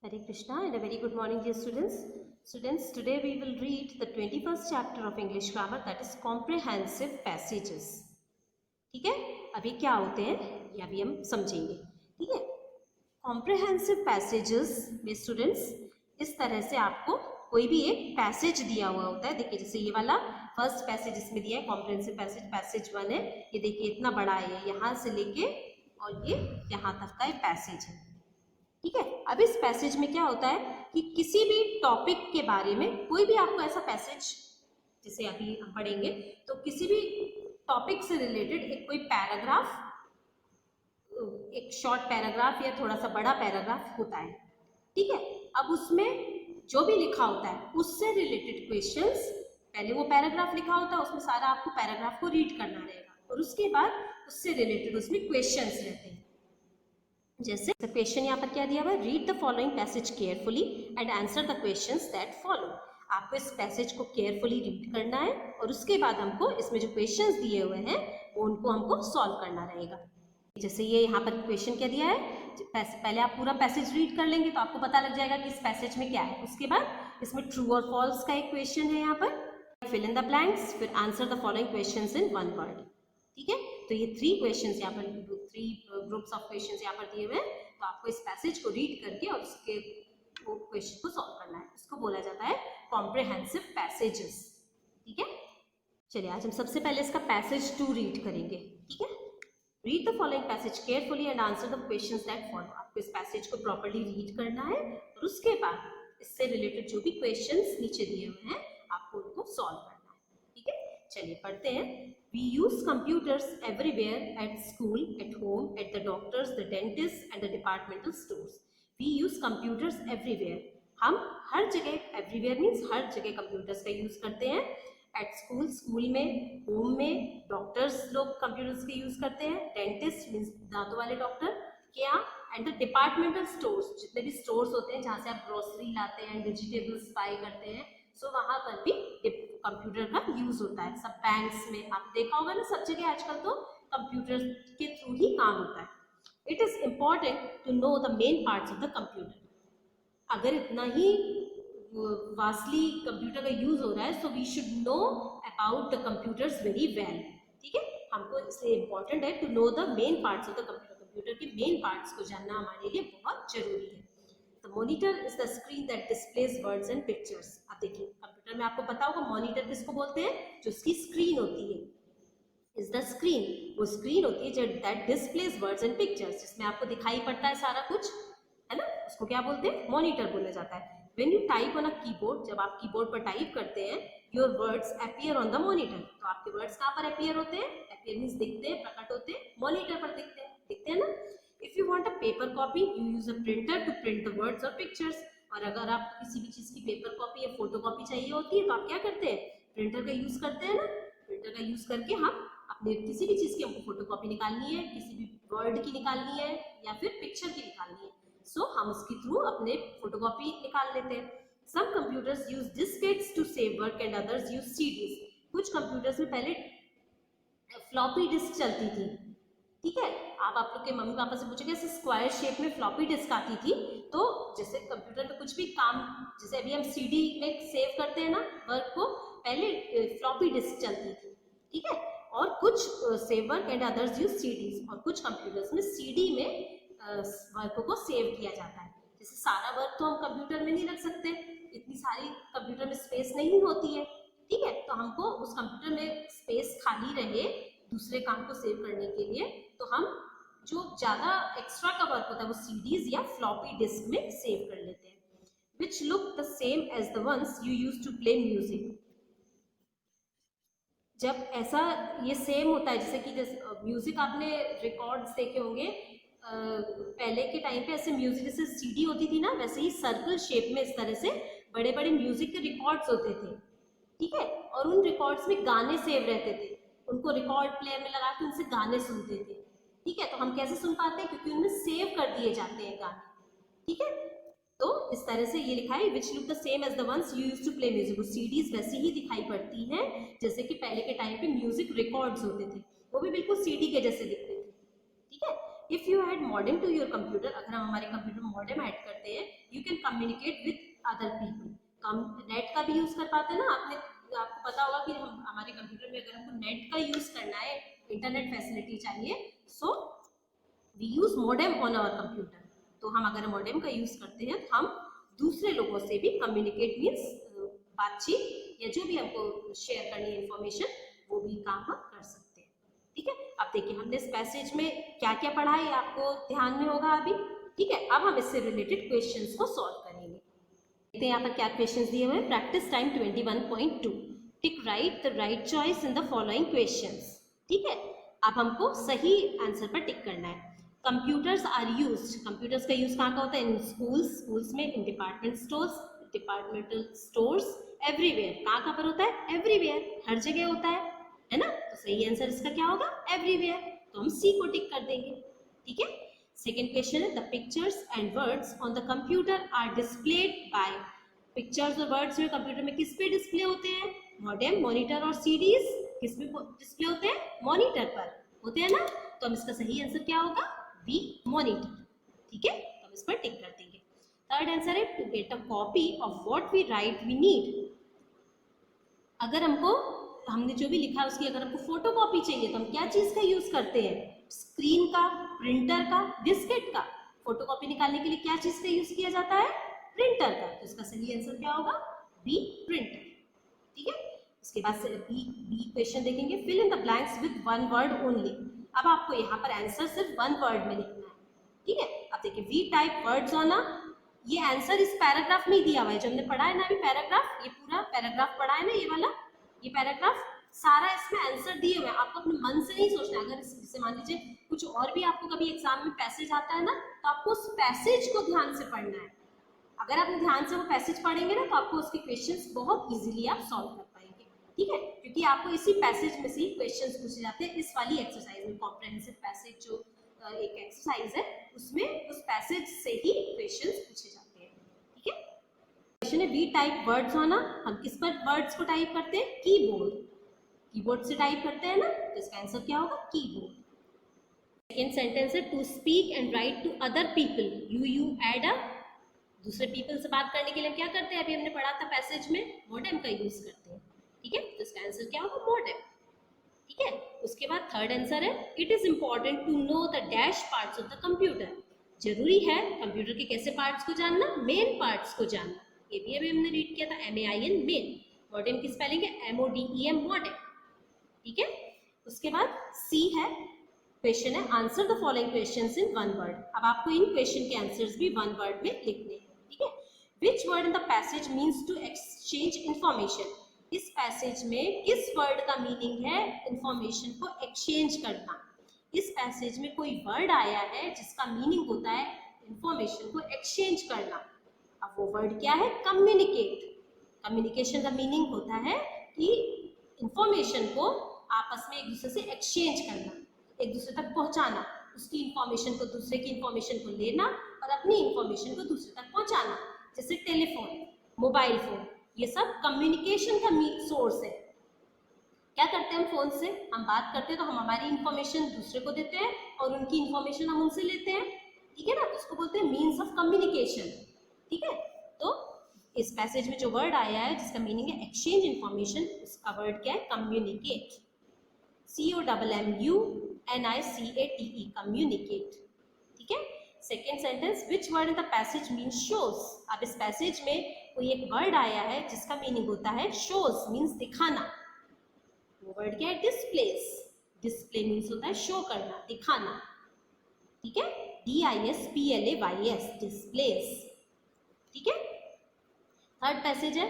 Hare Krishna and a very good morning dear students. Students, today we will read the 21st chapter of English grammar, that is comprehensive passages. ठीक है, अभी क्या होते हैं ये अभी हम समझेंगे. ठीक है, comprehensive passages में स्टूडेंट्स इस तरह से आपको कोई भी एक पैसेज दिया हुआ होता है. देखिए जैसे ये वाला फर्स्ट पैसेज इसमें दिया है, कॉम्प्रिहेंसिव पैसेज, पैसेज 1 है. ये देखिए इतना बड़ा है, यहाँ से लेके और ये यहाँ तक का एक पैसेज है. ठीक है, अब इस पैसेज में क्या होता है कि किसी भी टॉपिक के बारे में कोई भी आपको ऐसा पैसेज, जैसे अभी हम पढ़ेंगे, तो किसी भी टॉपिक से रिलेटेड एक कोई पैराग्राफ, एक शॉर्ट पैराग्राफ या थोड़ा सा बड़ा पैराग्राफ होता है. ठीक है, अब उसमें जो भी लिखा होता है उससे रिलेटेड क्वेश्चंस, पहले वो पैराग्राफ लिखा होता है, उसमें सारा आपको पैराग्राफ को रीड करना रहेगा और उसके बाद उससे रिलेटेड उसमें क्वेश्चंस रहते हैं. जैसे क्वेश्चन यहाँ पर क्या दिया हुआ है, read the following passage carefully and answer the questions that follow. आपको इस पैसेज को केयरफुली रीड करना है और उसके बाद हमको इसमें जो क्वेश्चंस दिए हुए हैं उनको हमको सॉल्व करना रहेगा. जैसे ये यहाँ पर क्वेश्चन क्या दिया है, पहले आप पूरा पैसेज रीड कर लेंगे तो आपको पता लग जाएगा कि इस पैसेज में क्या है. उसके बाद इसमें ट्रू और फॉल्स का एक क्वेश्चन है, यहाँ पर फिल इन द ब्लैंक्स, फिर answer the following questions in one word. ठीक है, तो ये 3 क्वेश्चंस यहाँ पर, 3 ग्रुप्स ऑफ क्वेश्चंस यहाँ पर दिए हुए हैं. तो आपको इस पैसेज को रीड करके और उसके क्वेश्चन को सॉल्व करना है. इसको बोला जाता है कॉम्प्रिहेंसिव पैसेजेस. ठीक है, चलिए आज हम सबसे पहले इसका पैसेज 2 रीड करेंगे. ठीक है, read the following passage carefully and answer the questions that follow. आपको इस पैसेज को प्रॉपर्ली रीड करना है और उसके बाद इससे रिलेटेड जो भी क्वेश्चंस नीचे दिए हुए हैं आपको उनको सॉल्व करना है. ठीक है, चलिए पढ़ते हैं. We use computers everywhere, at school, at home, at the doctors, the dentists and the departmental stores. We use computers everywhere. हम हर जगह, everywhere means हर जगह कंप्यूटर्स का यूज़ करते हैं. At school, स्कूल में, होम में, डॉक्टर्स लोग कंप्यूटर्स का यूज़ करते हैं, डेंटिस्ट मीन्स दांतों वाले डॉक्टर के यहाँ, एंड द डिपार्टमेंटल स्टोर्स, जितने भी स्टोर्स होते हैं जहाँ से आप ग्रोसरी लाते हैं, वेजिटेबल्स बाई करते हैं, सो वहाँ पर भी कंप्यूटर का यूज होता है. सब बैंक्स में आप देखा होगा ना, सब जगह आजकल तो कंप्यूटर के थ्रू ही काम होता है. It is important to know the main parts of the computer. अगर इतना ही वास्टली कंप्यूटर का यूज हो रहा है, so we should know about the computers very well. ठीक है, हमको इसलिए इम्पॉर्टेंट है to know the main parts of the computer. Computer के मेन पार्ट्स को जानना हमारे लिए बहुत जरूरी है. The monitor is the screen that displays words and pictures. अब देखिए कंप्यूटर में आपको पता होगा मॉनिटर किसको बोलते हैं, जो उसकी स्क्रीन होती है. इज द स्क्रीन, वो स्क्रीन होती है जो that displays words and pictures, जिसमें आपको दिखाई पड़ता है सारा कुछ, है ना, उसको क्या बोलते हैं, मॉनिटर बोला जाता है. When you type on a keyboard, जब आप कीबोर्ड पर टाइप करते हैं, your words appear on the monitor. तो आपके वर्ड्स कहाँ पर अपीयर होते हैं, अपीयर मीन्स दिखते हैं, प्रकट होते हैं, मॉनिटर पर दिखते हैं ना. If you want a paper copy, you use a printer to print the words or pictures. और अगर आप किसी भी चीज़ की पेपर कॉपी या फोटो कॉपी चाहिए होती है तो आप क्या करते हैं, प्रिंटर का यूज़ करते हैं ना. प्रिंटर का यूज़ करके हम अपने किसी भी चीज़ की हमको फोटो कॉपी निकालनी है, किसी भी वर्ड की निकालनी है या फिर पिक्चर की निकालनी है, सो हम उसके थ्रू अपने फोटो कॉपी निकाल लेते हैं. Some computers use diskettes to save work and others use CDs. कुछ कंप्यूटर्स में पहले फ्लॉपी डिस्क चलती थी. ठीक है, आप लोग के मम्मी पापा से पूछेंगे ऐसे स्क्वायर शेप में फ्लॉपी डिस्क आती थी. तो जैसे कंप्यूटर में कुछ भी काम, जैसे अभी हम सीडी में सेव करते हैं ना वर्क को, पहले फ्लॉपी डिस्क चलती थी. ठीक है, और कुछ save work and others use CDs, और कुछ कंप्यूटर्स में सीडी में वर्क को सेव किया जाता है. जैसे सारा वर्क तो हम कंप्यूटर में नहीं रख सकते, इतनी सारी कंप्यूटर में स्पेस नहीं होती है. ठीक है, तो हमको उस कंप्यूटर में स्पेस खाली रहे दूसरे काम को सेव करने के लिए, तो हम जो ज़्यादा एक्स्ट्रा का वर्क होता है वो सीडीज या फ्लॉपी डिस्क में सेव कर लेते हैं. Which look the same as the ones you use to play music. जब ऐसा ये सेम होता है, जैसे कि म्यूजिक आपने रिकॉर्ड्स देखे होंगे, पहले के टाइम पे ऐसे म्यूजिक जैसे सीडी होती थी ना, वैसे ही सर्कल शेप में इस तरह से बड़े बड़े म्यूजिक के रिकॉर्ड्स होते थे. ठीक है, और उन रिकॉर्ड्स में गाने सेव रहते थे, उनको रिकॉर्ड प्लेयर में लगा के उनसे गाने सुनते थे. ठीक है, तो हम कैसे सुन पाते हैं, क्योंकि उनमें सेव कर दिए जाते हैं गाने. ठीक है, तो इस तरह से ये लिखा है which look the same as the ones you used to play music. वो सीडीज वैसी ही दिखाई पड़ती हैं जैसे कि पहले के टाइम पे म्यूजिक रिकॉर्ड्स होते थे, वो भी बिल्कुल सीडी के जैसे दिखते थे. ठीक है, if you add modem to your computer, अगर हम हमारे कंप्यूटर में मॉडेम ऐड करते हैं, you can communicate with other people. Net का भी यूज कर पाते हैं ना, आपको पता होगा कि हम हमारे कंप्यूटर में अगर हमको नेट का यूज करना है, इंटरनेट फैसिलिटी चाहिए, so we use modem on our computer. तो हम अगर मॉडेम का यूज करते हैं तो हम दूसरे लोगों से भी कम्युनिकेट मीन्स बातचीत या जो भी हमको शेयर करनी है इंफॉर्मेशन, वो भी काम हम कर सकते हैं। ठीक है, अब देखिए हमने इस पैसेज में क्या क्या पढ़ा है आपको ध्यान में होगा अभी। ठीक है, अब हम इससे रिलेटेड क्वेश्चंस को सॉल्व करेंगे। देखते हैं यहाँ पर क्या क्वेश्चंस दिए हुए हैं। Practice time 21.2, tick right the right choice in the following questions. ठीक है, अब हमको सही आंसर पर टिक करना है। कंप्यूटर्स आर यूज्ड, कंप्यूटर्स का यूज कहाँ का होता है? इन स्कूल्स में, इन डिपार्टमेंटल स्टोर्स, एवरीवेयर। कहाँ पर होता है? एवरीवेयर, हर जगह होता है ना। तो सही आंसर इसका क्या होगा? एवरीवेयर। तो हम सी को टिक कर देंगे। ठीक है, सेकेंड क्वेश्चन है the pictures and words on the computer are displayed by. Pictures और वर्ड्स में कंप्यूटर में किस पे डिस्प्ले होते हैं? मॉडेम, मॉनिटर और सीडीज किस पे डिस्प्ले होते हैं? मॉनिटर पर होते हैं ना। तो हम इसका सही आंसर क्या होगा? B, monitor. ठीक है, तो हम इस पर टिक कर देंगे। थर्ड आंसर है to get a copy of what we write we need. अगर हमने जो भी लिखा है उसकी अगर हमको फोटो कॉपी चाहिए तो हम क्या चीज का यूज करते हैं? स्क्रीन का, प्रिंटर का, डिस्केट का। फोटो कॉपी निकालने के लिए क्या चीज का यूज किया जाता है? प्रिंटर का। तो इसका सही आंसर क्या होगा? B, printer. ठीक है, इसके बाद से बी क्वेश्चन देखेंगे। Fill in the blanks with one word only. अब आपको यहाँ पर आंसर सिर्फ वन वर्ड में लिखना है। ठीक है, अब देखिए we type words on a, ये आंसर इस पैराग्राफ में ही दिया हुआ है जो हमने पढ़ा है ना अभी पैराग्राफ, ये पूरा पैराग्राफ पढ़ा है ना, ये वाला, ये पैराग्राफ सारा इसमें आंसर दिए हुए हैं। आपको अपने मन से नहीं सोचना है। अगर जैसे मान लीजिए कुछ और भी आपको कभी एग्जाम में पैसेज आता है ना, तो आपको उस पैसेज को ध्यान से पढ़ना है। अगर आप ध्यान से वो पैसेज पढ़ेंगे ना, तो आपको उसके क्वेश्चंस बहुत इजीली आप सॉल्व कर पाएंगे। ठीक है, क्योंकि आपको इसी पैसेज में से क्वेश्चंस पूछे जाते हैं। इस वाली एक्सरसाइज में कॉम्प्रिहेंसिव पैसेज जो एक एक्सरसाइज है, उसमें उस पैसेज से ही क्वेश्चंस पूछे जाते हैं। ठीक है, क्वेश्चन है we type words on a, हम किस पर वर्ड्स को टाइप करते हैं? कीबोर्ड। कीबोर्ड से टाइप करते हैं ना, तो इसका आंसर क्या होगा? कीबोर्ड। सेकेंड सेंटेंस है to speak and write to other people, you add a. दूसरे पीपल से बात करने के लिए क्या करते हैं? अभी हमने पढ़ा था पैसेज में, मॉडेम का यूज करते हैं। ठीक है, तो इसका आंसर क्या होगा? मॉडेम। ठीक है, उसके बाद थर्ड आंसर है it is important to know the dash parts of the computer. जरूरी है कंप्यूटर के कैसे पार्ट्स को जानना? मेन पार्ट्स को जानना। ये भी अभी हमने रीड किया था, MAIN, मेन। मॉडेम की स्पेलिंग है MODEM, मॉडेम। ठीक है, उसके बाद सी है, क्वेश्चन है answer the following questions in one word. अब आपको इन क्वेश्चन के आंसर्स भी वन वर्ड में लिखने हैं। ठीक है, which word in the passage means to exchange information. इस पैसेज में किस वर्ड का मीनिंग है? इंफॉर्मेशन को एक्सचेंज करना। इस पैसेज में कोई वर्ड आया है जिसका मीनिंग होता है इंफॉर्मेशन को एक्सचेंज करना। अब वो वर्ड क्या है? कम्युनिकेट। कम्युनिकेशन का मीनिंग होता है कि इंफॉर्मेशन को आपस में एक दूसरे से एक्सचेंज करना, एक दूसरे तक पहुंचाना, उसकी इंफॉर्मेशन को, दूसरे की इंफॉर्मेशन को लेना और अपनी इंफॉर्मेशन को दूसरे तक पहुंचाना। जैसे टेलीफोन, मोबाइल फोन, ये सब कम्युनिकेशन का सोर्स है। क्या करते हैं हम फोन से? हम बात करते हैं तो हम हमारी इंफॉर्मेशन दूसरे को देते हैं और उनकी इंफॉर्मेशन हम उनसे लेते हैं। ठीक है ना, तो उसको बोलते हैं मीन्स ऑफ कम्युनिकेशन। ठीक है, तो इस पैसेज में जो वर्ड आया है जिसका मीनिंग है एक्सचेंज इंफॉर्मेशन, उसका वर्ड क्या है? कम्युनिकेट। COMMUNICATE, communicate. ठीक है, second sentence which word in the passage means shows. अब इस पैसेज में कोई एक वर्ड आया है जिसका मीनिंग होता है शोज, मीन्स दिखाना। वो वर्ड क्या है? डिस्प्लेस। डिस्प्ले मीन्स होता है शो करना, दिखाना। ठीक है, DISPLAYS, डिस्प्लेस। ठीक है, थर्ड पैसेज है,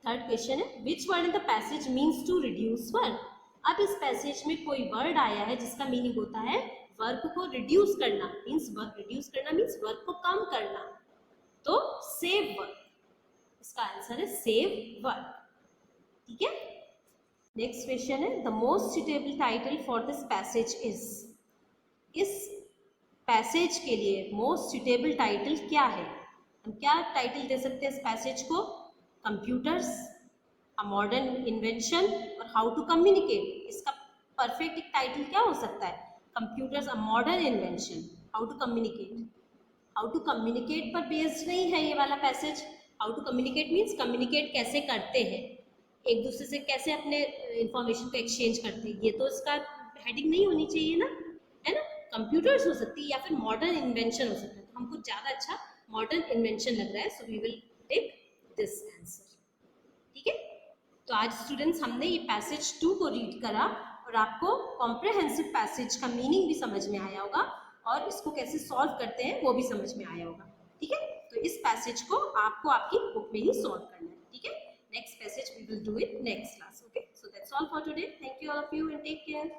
थर्ड क्वेश्चन है which word in the passage means to reduce work. अब इस पैसेज में कोई वर्ड आया है जिसका मीनिंग होता है वर्क को रिड्यूस करना, मीन्स वर्क रिड्यूस करना मीन्स वर्क को कम करना। तो सेव वर्क, इसका आंसर है सेव वर्क। ठीक है, नेक्स्ट क्वेश्चन है the most suitable title for this passage is. इस पैसेज के लिए मोस्ट सुटेबल टाइटल क्या है? हम क्या टाइटल दे सकते हैं इस पैसेज को? कंप्यूटर्स, अ मॉडर्न इन्वेंशन और हाउ टू कम्युनिकेट। इसका परफेक्ट टाइटल क्या हो सकता है? Computers, a modern invention, how to communicate, how to communicate पर बेस्ड नहीं है ये वाला passage. How to communicate means communicate कैसे करते हैं, एक दूसरे से कैसे अपने इंफॉर्मेशन को एक्सचेंज करते हैं, ये तो इसका हेडिंग नहीं होनी चाहिए ना, है ना। कंप्यूटर्स हो सकती है या फिर मॉडर्न इन्वेंशन हो सकता है, तो हमको ज़्यादा अच्छा मॉडर्न इन्वेंशन लग रहा है, so we will take this answer. ठीक है, तो आज स्टूडेंट्स हमने ये पैसेज 2 को रीड करा और आपको कॉम्प्रहेंसिव पैसेज का मीनिंग भी समझ में आया होगा और इसको कैसे सॉल्व करते हैं वो भी समझ में आया होगा। ठीक है, तो इस पैसेज को आपको आपकी बुक में ही सॉल्व करना है। ठीक है, next passage we will do it next class. Okay, so that's all for today. Thank you all of you and take care.